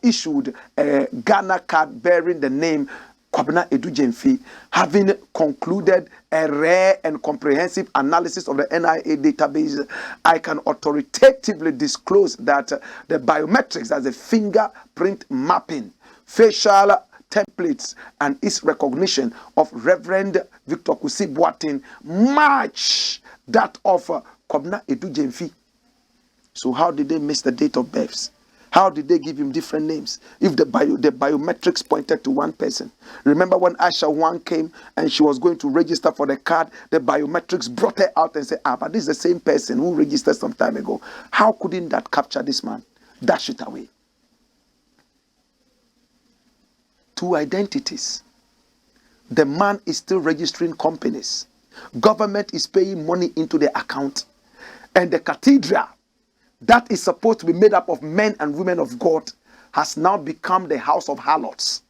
issued a Ghana card bearing the name AKUFO-ADDO, having concluded a rare and comprehensive analysis of the NIA database. I can authoritatively disclose that the biometrics, as a fingerprint mapping, facial templates, and its recognition of Reverend Victor Kusi Boateng match that of AKUFO-ADDO. So how did they miss the date of births? How did they give him different names? If the biometrics pointed to one person. Remember when Aisha One came and she was going to register for the card, the biometrics brought her out and said, but this is the same person who registered some time ago. How couldn't that capture this man? Dash it away. Two identities. The man is still registering companies. Government is paying money into the account. And the cathedral that is supposed to be made up of men and women of God has now become the house of harlots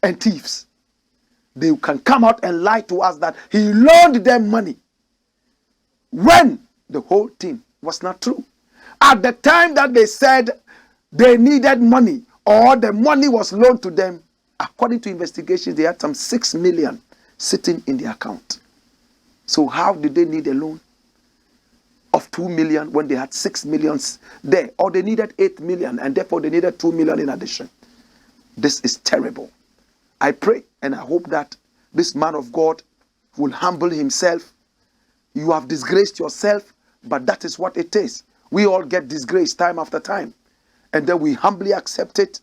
and thieves. They can come out and lie to us that he loaned them money when the whole thing was not true. At the time that they said they needed money or the money was loaned to them, according to investigations, they had some 6 million sitting in the account. So how did they need a loan of 2 million when they had 6 million there? Or they needed 8 million and therefore they needed 2 million in addition. This is terrible. I pray and I hope that this man of God will humble himself. You have disgraced yourself, but that is what it is. We all get disgraced time after time. And then we humbly accept it,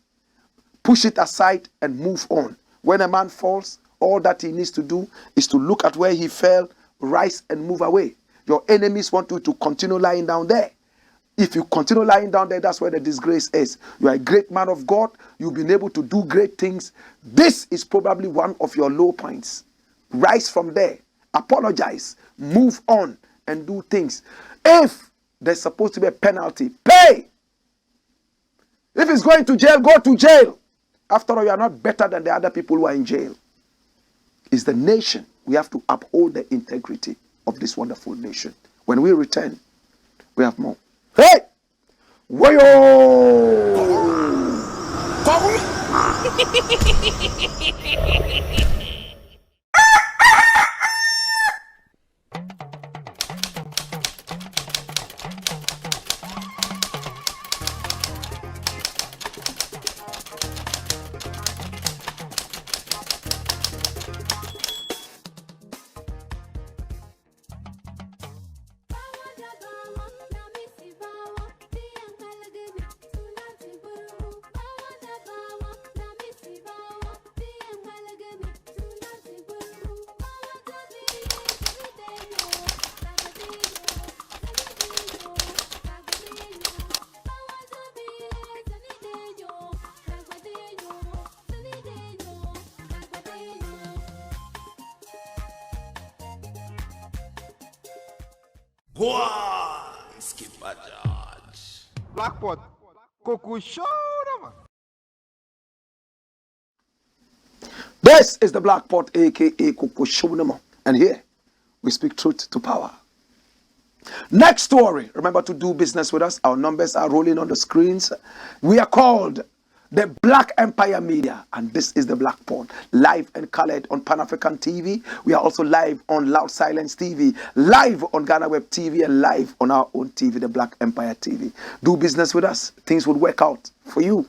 push it aside and move on. When a man falls, all that he needs to do is to look at where he fell, rise and move away. Your enemies want you to continue lying down there. If you continue lying down there, that's where the disgrace is. You are a great man of God. You've been able to do great things. This is probably one of your low points. Rise from there. Apologize. Move on and do things. If there's supposed to be a penalty, pay. If it's going to jail, go to jail. After all, you are not better than the other people who are in jail. It's the nation. We have to uphold the integrity of this wonderful nation. When we return, we have more. Hey! Wayo! Blackpot. Kokusho, man. This is the Black Pot, aka AKUFO-ADDO, and here we speak truth to power. Next story. Remember to do business with us. Our numbers are rolling on the screens. We are called the Black Empire Media, and this is the Black Pot, live and colored on Pan-African TV. We are also live on Loud Silence TV, live on Ghana Web TV, and live on our own TV, the Black Empire TV. Do business with us. Things will work out for you.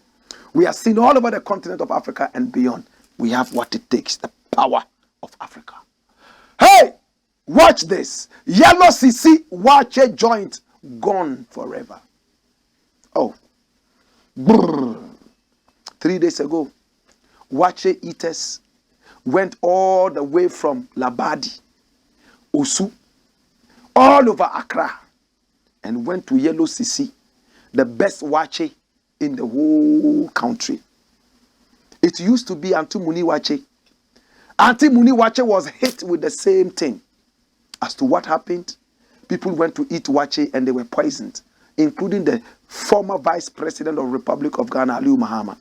We are seen all over the continent of Africa and beyond. We have what it takes, the power of Africa. Hey, watch this. Yellow SISI WAAKYE joint gone forever. Oh. Brrr. 3 days ago, WAAKYE eaters went all the way from Labadi, Osu, all over Accra, and went to Yellow SISI, the best WAAKYE in the whole country. It used to be Auntie Muni WAAKYE. Auntie Muni WAAKYE was hit with the same thing. As to what happened, people went to eat WAAKYE and they were poisoned, including the former Vice President of the Republic of Ghana, Aliu Mahama.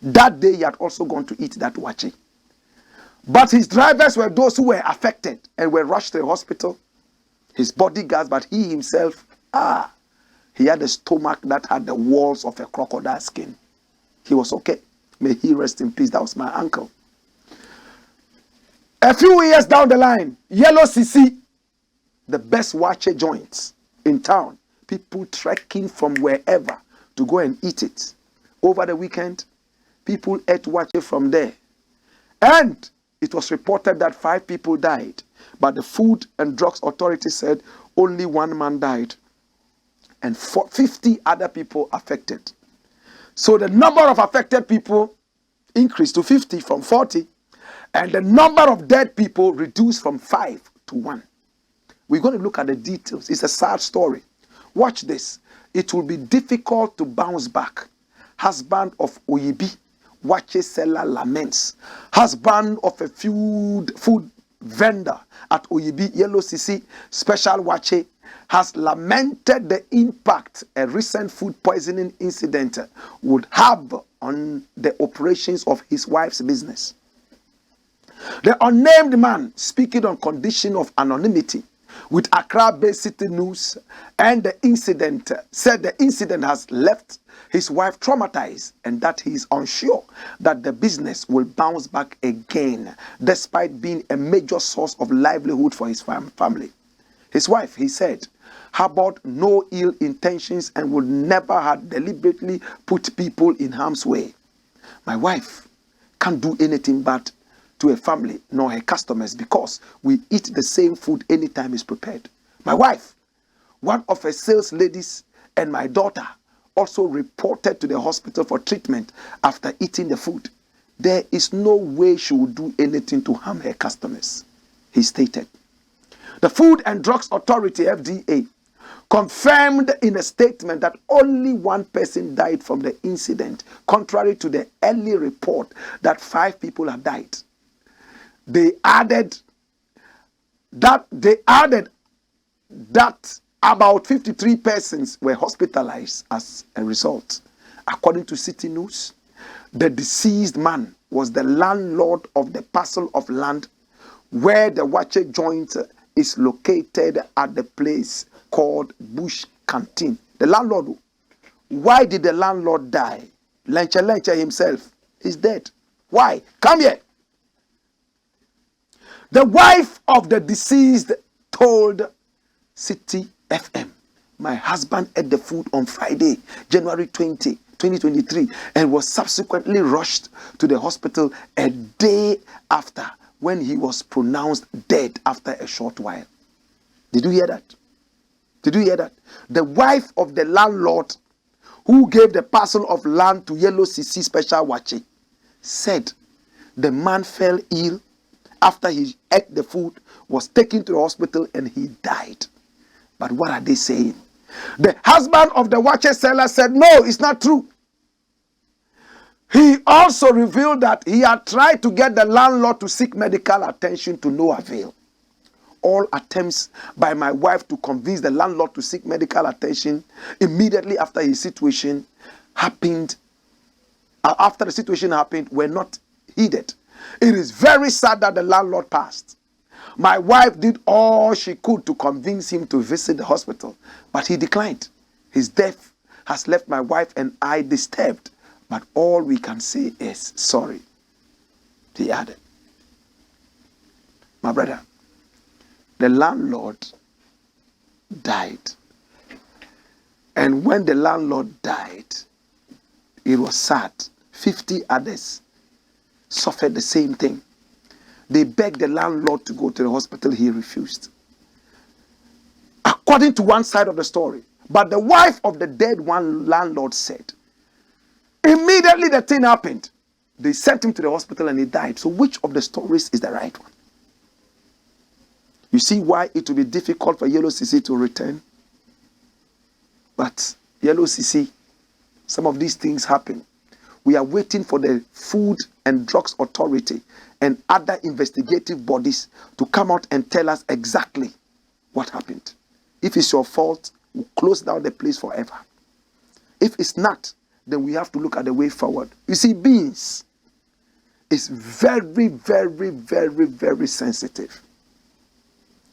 That day, he had also gone to eat that WAAKYE. But his drivers were those who were affected and were rushed to the hospital. His bodyguards, but he himself, he had a stomach that had the walls of a crocodile skin. He was okay. May he rest in peace. That was my uncle. A few years down the line, Yellow SISI, the best WAAKYE joints in town. People trekking from wherever to go and eat it. Over the weekend, people ate WAAKYE from there. And it was reported that 5 people died. But the Food and Drugs Authority said only 1 man died. And 50 other people affected. So the number of affected people increased to 50 from 40. And the number of dead people reduced from 5 to 1. We're going to look at the details. It's a sad story. Watch this. It will be difficult to bounce back. Husband of Oyibi, WAAKYE seller laments. Husband of a food vendor at Oyibi, Yellow SISI, special WAAKYE, has lamented the impact a recent food poisoning incident would have on the operations of his wife's business. The unnamed man, speaking on condition of anonymity with Accra-based City News, and the incident said the incident has left his wife traumatized and that he is unsure that the business will bounce back again, despite being a major source of livelihood for his family. His wife, he said, harbored no ill intentions and would never have deliberately put people in harm's way. My wife can't do anything bad to a family nor her customers because we eat the same food anytime it's prepared. My wife, one of her sales ladies, and my daughter also reported to the hospital for treatment after eating the food. There is no way she would do anything to harm her customers, he stated. The Food and Drugs Authority, FDA, confirmed in a statement that only one person died from the incident, contrary to the early report that 5 people had died. They added that about 53 persons were hospitalized as a result. According to City News, the deceased man was the landlord of the parcel of land where the WAAKYE joint is located at the place called Bush Canteen. The landlord. Why did the landlord die? Lenche himself is dead. Why? Come here. The wife of the deceased told City FM, my husband ate the food on Friday, January 20, 2023, and was subsequently rushed to the hospital a day after, when he was pronounced dead after a short while. Did you hear that? Did you hear that? The wife of the landlord who gave the parcel of land to Yellow SISI Special WAAKYE said the man fell ill after he ate the food, was taken to the hospital, and he died. But what are they saying? The husband of the WAAKYE seller said, no, it's not true. He also revealed that he had tried to get the landlord to seek medical attention to no avail. All attempts by my wife to convince the landlord to seek medical attention immediately after his situation happened, were not heeded. It is very sad that the landlord passed. My wife did all she could to convince him to visit the hospital, but he declined. His death has left my wife and I disturbed, but all we can say is sorry. He added. My brother, the landlord died. And when the landlord died, it was sad. 50 others suffered the same thing. They begged the landlord to go to the hospital. He refused. According to one side of the story. But the wife of the dead one landlord said, immediately the thing happened, they sent him to the hospital and he died. So which of the stories is the right one? You see why it will be difficult for Yellow SISI to return? But Yellow SISI, some of these things happen. We are waiting for the Food and Drugs Authority and other investigative bodies to come out and tell us exactly what happened. If it's your fault, we'll close down the place forever. If it's not, then we have to look at the way forward. You see, beans is very, very, very, very sensitive.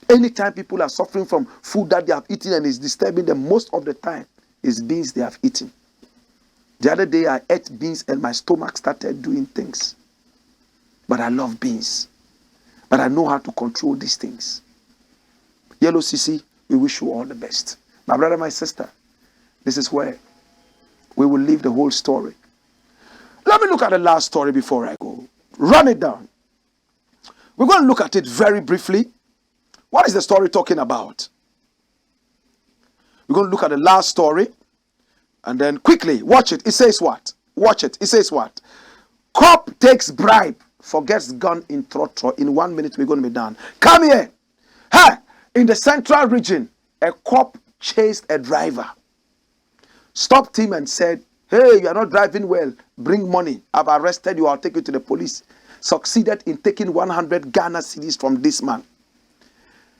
Anytime people are suffering from food that they have eaten and is disturbing them, most of the time is beans they have eaten. The other day I ate beans and my stomach started doing things. But I love beans. But I know how to control these things. Yellow SISI, we wish you all the best. My brother, my sister, this is where we will leave the whole story. Let me look at the last story before I go. Run it down. We're going to look at it very briefly. What is the story talking about? We're going to look at the last story. And then quickly, watch it. It says what? Watch it. It says what? Cop takes bribe, forgets gun in TROTRO. In 1 minute, we're going to be done. Come here. Hey, in the central region, a cop chased a driver, stopped him and said, hey, you are not driving well. Bring money. I've arrested you. I'll take you to the police. Succeeded in taking 100 Ghana cedis from this man.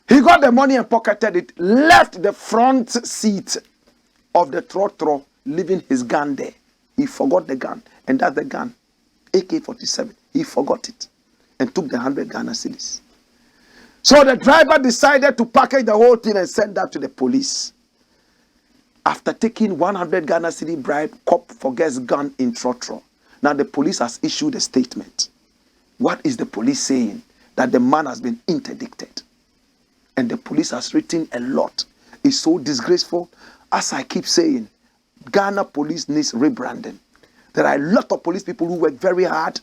He got the money and pocketed it, left the front seat of the TROTRO, leaving his gun there. He forgot the gun, and that's the gun, AK-47. He forgot it and took the 100 Ghana cedis. So the driver decided to package the whole thing and send that to the police. After taking 100 Ghana cedi bribe, cop forgets gun in TROTRO. Now the police has issued a statement. What is the police saying? That the man has been interdicted. And the police has written a lot. It's so disgraceful. As I keep saying, Ghana police needs rebranding. There are a lot of police people who work very hard,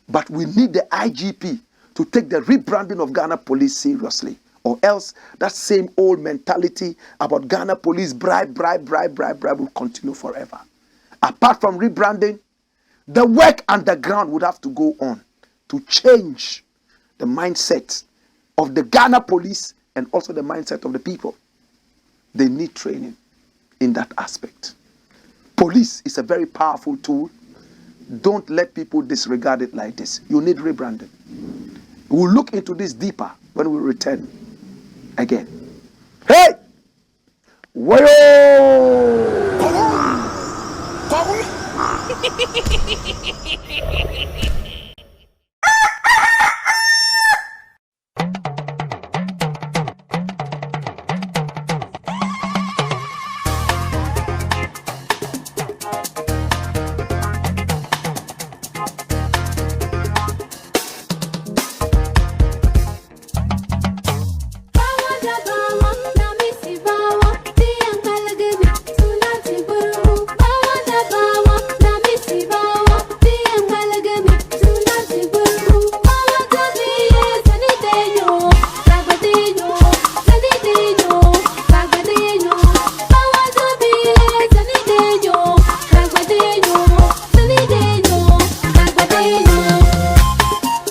but we need the IGP to take the rebranding of Ghana police seriously. Or else that same old mentality about Ghana police bribe will continue forever. Apart from rebranding, the work underground would have to go on to change the mindset of the Ghana police and also the mindset of the people. They need training in that aspect. Police is a very powerful tool. Don't let people disregard it like this. You need rebranding. We'll look into this deeper when we return again. Hey! Wayo! Power!